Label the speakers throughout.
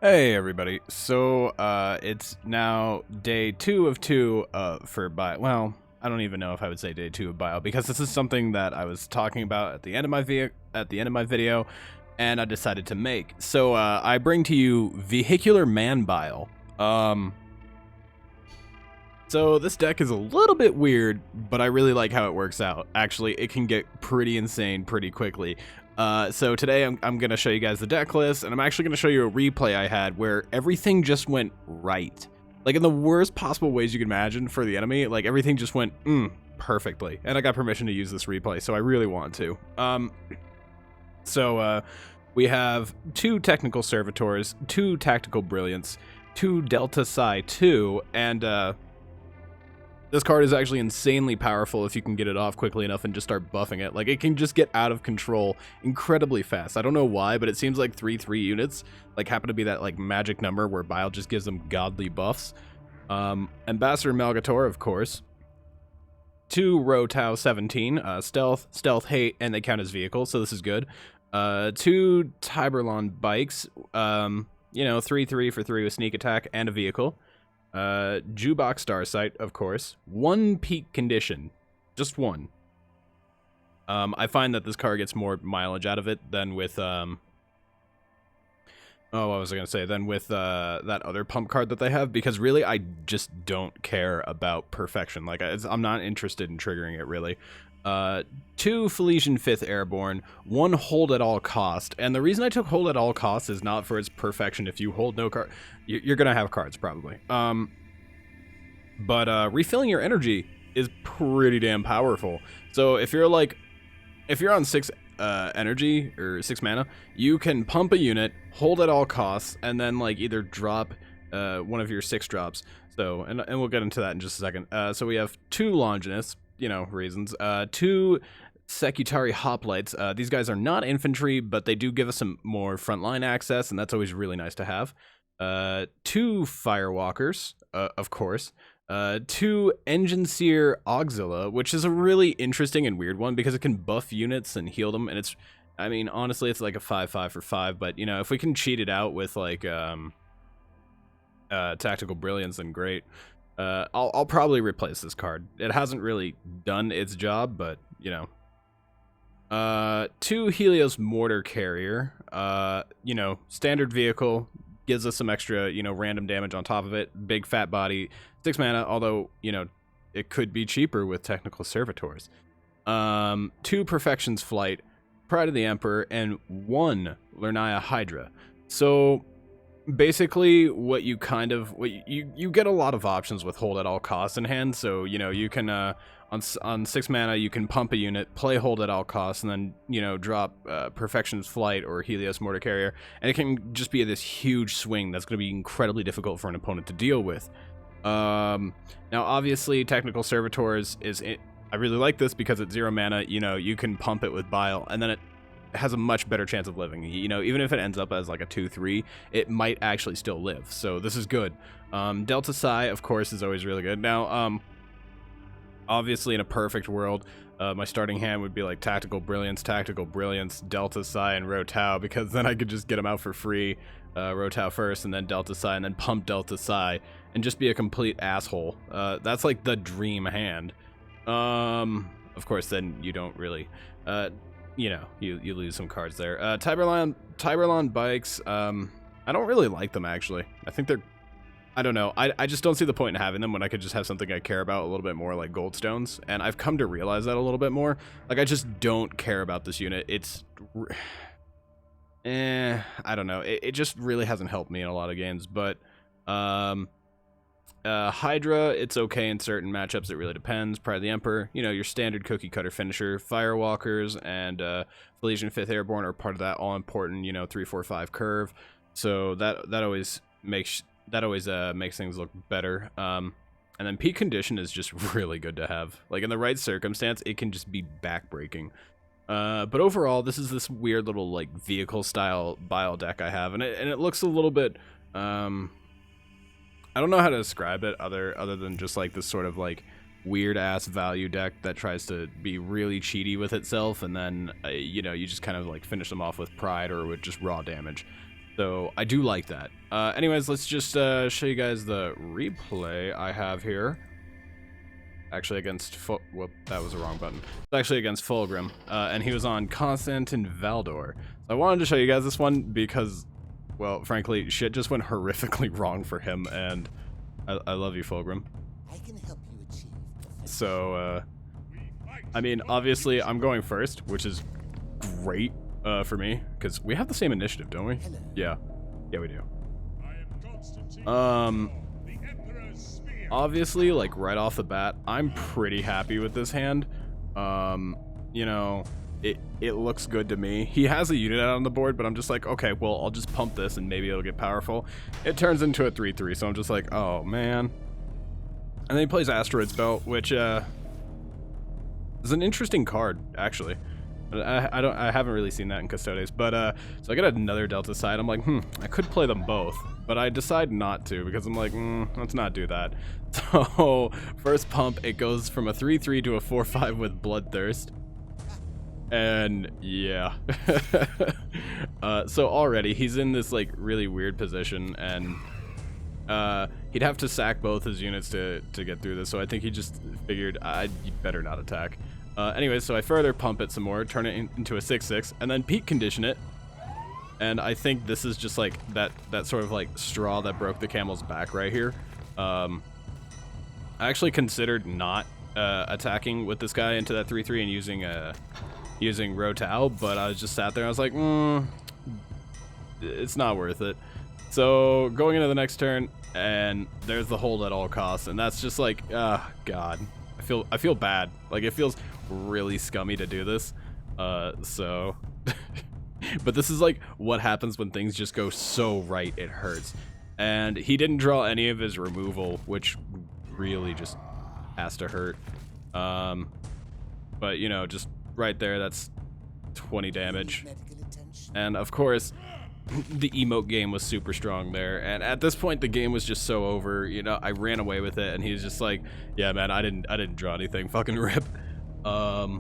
Speaker 1: Hey everybody, so it's now day 2 of 2 for Bile. Well, I don't even know if I would say day 2 of Bile, because this is something that I was talking about at the end of my video, and I decided to make. So I bring to you Vehicular Man Bile. So this deck is a little bit weird, but I really like how it works out. Actually, it can get pretty insane pretty quickly. So today I'm going to show you guys the deck list, and I'm actually going to show you a replay I had where everything just went right. Like in the worst possible ways you can imagine for the enemy, like everything just went perfectly. And I got permission to use this replay, so I really want to. We have 2 Technical Servitors, 2 Tactical Brilliance, 2 Delta Psi 2, and this card is actually insanely powerful if you can get it off quickly enough and just start buffing it. Like, it can just get out of control incredibly fast. I don't know why, but it seems like 3/3 units like happen to be that like magic number where Bile just gives them godly buffs. Ambassador Malgator, of course. 2 Rotau 17, stealth, hate, and they count as vehicles, so this is good. 2 Tiberlon bikes, 3/3 for 3 with sneak attack and a vehicle. Jukebox Starsight, of course. 1 peak condition. Just 1. I find that this card gets more mileage out of it than with, what was I going to say? Than with, that other pump card that they have, because really, I just don't care about perfection. Like, I'm not interested in triggering it, really. 2 Felician 5th Airborne, 1 hold at all cost, and the reason I took hold at all costs is not for its perfection. If you hold no card, you're gonna have cards probably. But refilling your energy is pretty damn powerful. So if you're on 6 energy or 6 mana, you can pump a unit, hold at all costs, and then like either drop one of your 6 drops. So and we'll get into that in just a second. So we have 2 Longinus. Reasons. 2 Secutari Hoplites. These guys are not infantry, but they do give us some more frontline access, and that's always really nice to have. 2 Firewalkers, of course. 2 Engine Seer Auxilla, which is a really interesting and weird one because it can buff units and heal them, and it's, I mean, honestly, it's like a 5/5 for 5, but, if we can cheat it out with, like, Tactical Brilliance, then great. I'll probably replace this card. It hasn't really done its job, but 2 Helios Mortar Carrier. Standard vehicle, gives us some extra, random damage on top of it. Big fat body, 6 mana. Although it could be cheaper with Technical Servitors. 2 Perfections Flight, Pride of the Emperor, and 1 Lernia Hydra. So basically what you get a lot of options with hold at all costs in hand. So you can on 6 mana you can pump a unit, play hold at all costs, and then drop Perfection's Flight or Helios Mortar Carrier, and it can just be this huge swing that's going to be incredibly difficult for an opponent to deal with. Now obviously Technical Servitors I really like this because at 0 mana you can pump it with Bile, and then it has a much better chance of living. Even if it ends up as like a 2/3, it might actually still live. So this is good. Delta Psi, of course, is always really good. Now, obviously in a perfect world, my starting hand would be like Tactical Brilliance, Delta Psi, and Rotau, because then I could just get them out for free. Rotau first, and then Delta Psi, and then pump Delta Psi, and just be a complete asshole. That's like the dream hand. Of course, then you don't really... you lose some cards there. Tiberlon bikes, I don't really like them, actually. I think I don't know. I just don't see the point in having them when I could just have something I care about a little bit more, like Goldstones. And I've come to realize that a little bit more. Like, I just don't care about this unit. It's... I don't know. It just really hasn't helped me in a lot of games. But, Hydra, it's okay in certain matchups. It really depends. Pride of the Emperor, your standard cookie cutter finisher. Firewalkers and Felician 5th Airborne are part of that all important 3-4-5 curve. So that always makes things look better. And then peak condition is just really good to have. Like in the right circumstance, it can just be backbreaking. But overall, this is this weird little like vehicle style Bile deck I have, and it looks a little bit. I don't know how to describe it other than just like this sort of like weird ass value deck that tries to be really cheaty with itself, and then you just kind of like finish them off with pride or with just raw damage. So I do like that. Anyways, let's just show you guys the replay I have here. Actually against whoop, that was the wrong button. It's actually against Fulgrim, and he was on Constantin Valdor. So I wanted to show you guys this one because, well, frankly, shit just went horrifically wrong for him, and I love you, Fulgrim.
Speaker 2: I can help you achieve perfection.
Speaker 1: So, I mean, obviously, I'm going first, which is great for me, because we have the same initiative, don't we?
Speaker 2: Hello.
Speaker 1: Yeah, we do. Obviously, like, right off the bat, I'm pretty happy with this hand. You know, it looks good to me. He has a unit out on the board, but I'm just like, okay, well, I'll just pump this and maybe it'll get powerful. It turns into a 3/3, so I'm just like, oh, man. And then he plays Asteroids Belt, which, is an interesting card, actually. I haven't really seen that in Custodes, but so I got another Delta side. I'm like, I could play them both, but I decide not to because I'm like, let's not do that. So first pump, it goes from a 3/3 to a 4/5 with Bloodthirst, and yeah. So already he's in this like really weird position, and he'd have to sack both his units to get through this. So I think he just figured you better not attack. Anyways, so I further pump it some more, turn it into a 6/6, and then peak condition it. And I think this is just like that sort of like straw that broke the camel's back right here. I actually considered not attacking with this guy into that 3/3 and using Rotao, but I was just sat there. I was like, it's not worth it. So going into the next turn, and there's the hold at all costs, and that's just like, God. I feel bad. Like, it feels really scummy to do this. So but this is like what happens when things just go so right it hurts. And he didn't draw any of his removal, which really just has to hurt. But you know, just right there, that's 20 damage. And of course, the emote game was super strong there, and at this point the game was just so over. You know, I ran away with it, and he was just like, yeah, man, I didn't draw anything, fucking rip. But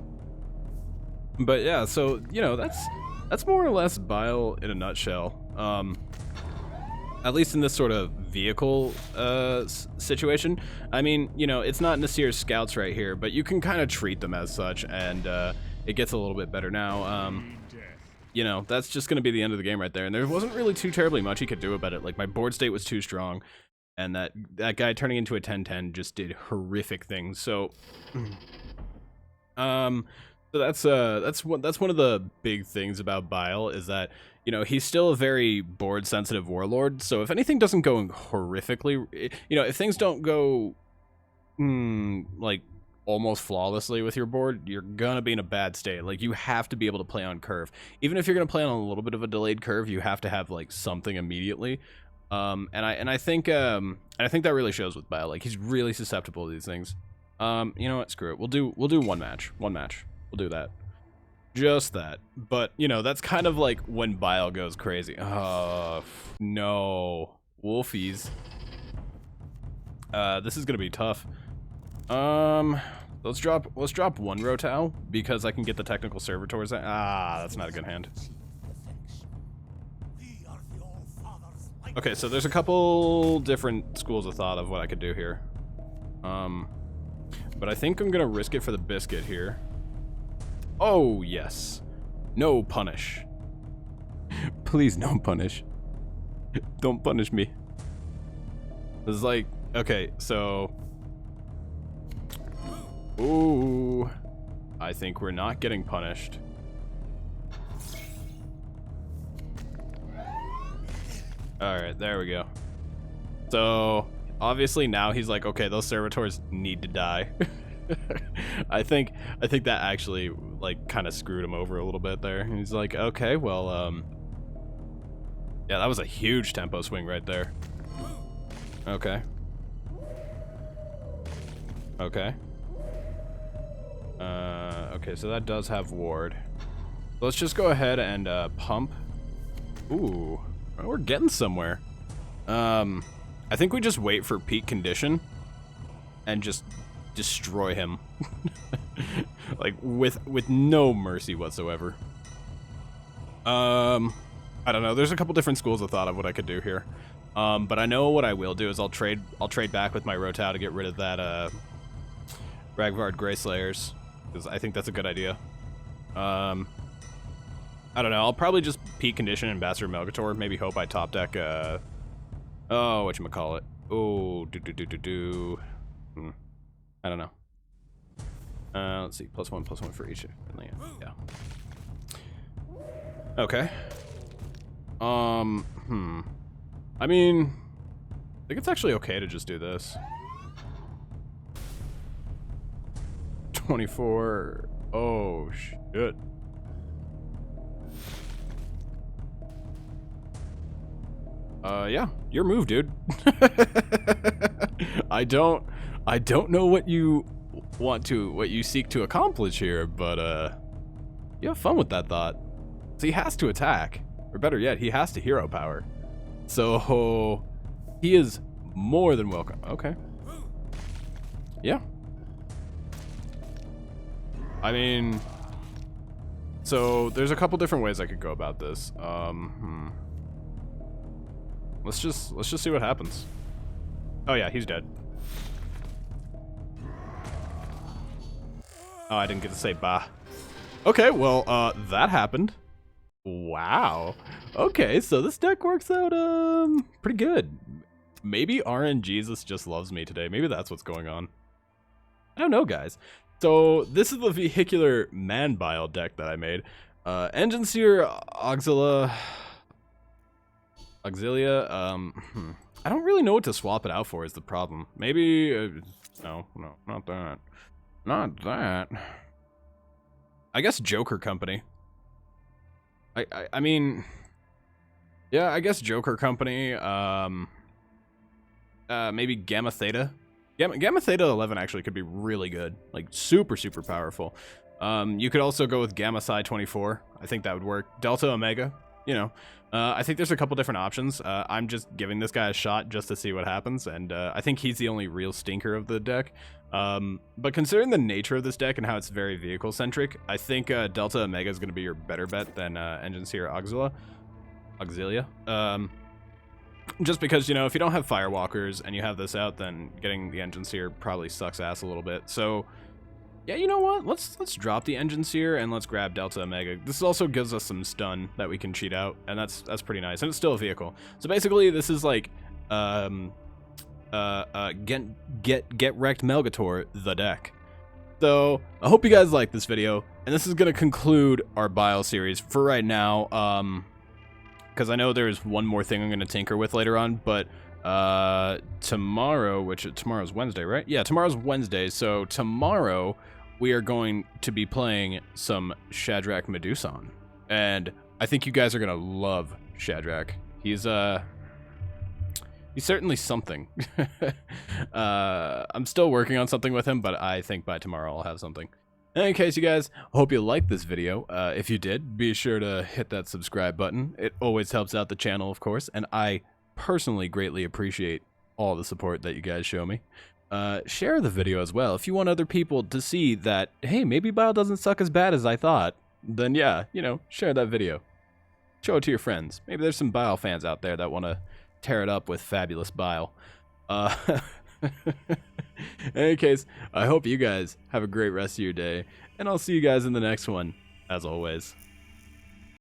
Speaker 1: yeah, so you know, that's more or less Bile in a nutshell. At least in this sort of vehicle situation. I mean, you know, it's not Nasir's scouts right here, but you can kind of treat them as such, and it gets a little bit better now. You know, that's just going to be the end of the game right there. And there wasn't really too terribly much he could do about it. Like, my board state was too strong, and that guy turning into a 10/10 just did horrific things. So, so that's one of the big things about Bile, is that, you know, he's still a very board sensitive warlord. So if anything doesn't go horrifically, you know, if things don't go like almost flawlessly with your board, you're gonna be in a bad state. Like, you have to be able to play on curve. Even if you're gonna play on a little bit of a delayed curve, you have to have like something immediately. And I think that really shows with Bile. Like, he's really susceptible to these things. You know what? Screw it. We'll do one match. We'll do that. Just that. But you know, that's kind of like when Bile goes crazy. Oh no, Wolfies. This is gonna be tough. Let's drop one Rotao because I can get the technical servitors. That's not a good hand. Okay, so there's a couple different schools of thought of what I could do here. But I think I'm gonna risk it for the biscuit here. Oh yes, no punish. Please don't punish. Don't punish me. This is like, okay, so. Ooh, I think we're not getting punished. Alright, there we go. So, obviously now he's like, okay, those servitors need to die. I think that actually, like, kind of screwed him over a little bit there. He's like, okay, well, yeah, that was a huge tempo swing right there. Okay. Okay. Okay, so that does have ward. Let's just go ahead and pump. Ooh, we're getting somewhere. I think we just wait for peak condition and just destroy him. Like, with no mercy whatsoever. I don't know. There's a couple different schools of thought of what I could do here. But I know what I will do is I'll trade back with my Rotau to get rid of that Ragvard Greyslayers, because I think that's a good idea. I don't know. I'll probably just peak condition Ambassador Melgator. Maybe hope I top deck. Oh, whatchamacallit. Oh, I don't know. Let's see. +1/+1 for each. Yeah. Okay. I mean, I think it's actually okay to just do this. 24. Oh, shit. Yeah, your move, dude. I don't know what you seek to accomplish here, but you have fun with that thought. So he has to attack, or better yet, he has to hero power. So he is more than welcome. Okay. Yeah. I mean, so there's a couple different ways I could go about this. Let's just see what happens. Oh yeah, he's dead. Oh, I didn't get to say bah. Okay, well, that happened. Wow. Okay, so this deck works out pretty good. Maybe RNGesus just loves me today. Maybe that's what's going on. I don't know, guys. So this is the Vehicular Man Bile deck that I made. Engine Seer, Auxilia. I don't really know what to swap it out for is the problem. Maybe no, not that. Not that. I guess Joker Company. I mean, yeah, I guess Joker Company. Maybe Gamma Theta. Gamma Theta 11 actually could be really good, like super powerful. You could also go with Gamma Psi 24. I think that would work. Delta Omega. You know, I think there's a couple different options. I'm just giving this guy a shot just to see what happens, and I think he's the only real stinker of the deck. But considering the nature of this deck and how it's very vehicle-centric, I think Delta Omega is going to be your better bet than Engine Seer Auxilia. Just because, you know, if you don't have Firewalkers and you have this out, then getting the Engine Seer probably sucks ass a little bit. So, yeah, you know what? Let's drop the Engine Seer and let's grab Delta Omega. This also gives us some stun that we can cheat out, and that's pretty nice. And it's still a vehicle. So basically, this is like get wrecked Melgator, the deck. So I hope you guys like this video, and this is gonna conclude our Bile series for right now. Because I know there's one more thing I'm gonna tinker with later on, but tomorrow, tomorrow's Wednesday, right? Yeah, tomorrow's Wednesday. So tomorrow we are going to be playing some Shadrach Medusan, and I think you guys are gonna love Shadrach. He's certainly something. I'm still working on something with him, but I think by tomorrow I'll have something. In any case, you guys, I hope you liked this video. If you did, be sure to hit that subscribe button. It always helps out the channel, of course, and I personally greatly appreciate all the support that you guys show me. Share the video as well. If you want other people to see that, hey, maybe Bile doesn't suck as bad as I thought, then yeah, you know, share that video. Show it to your friends. Maybe there's some Bile fans out there that want to tear it up with fabulous Bile. In any case, I hope you guys have a great rest of your day, and I'll see you guys in the next one, as always.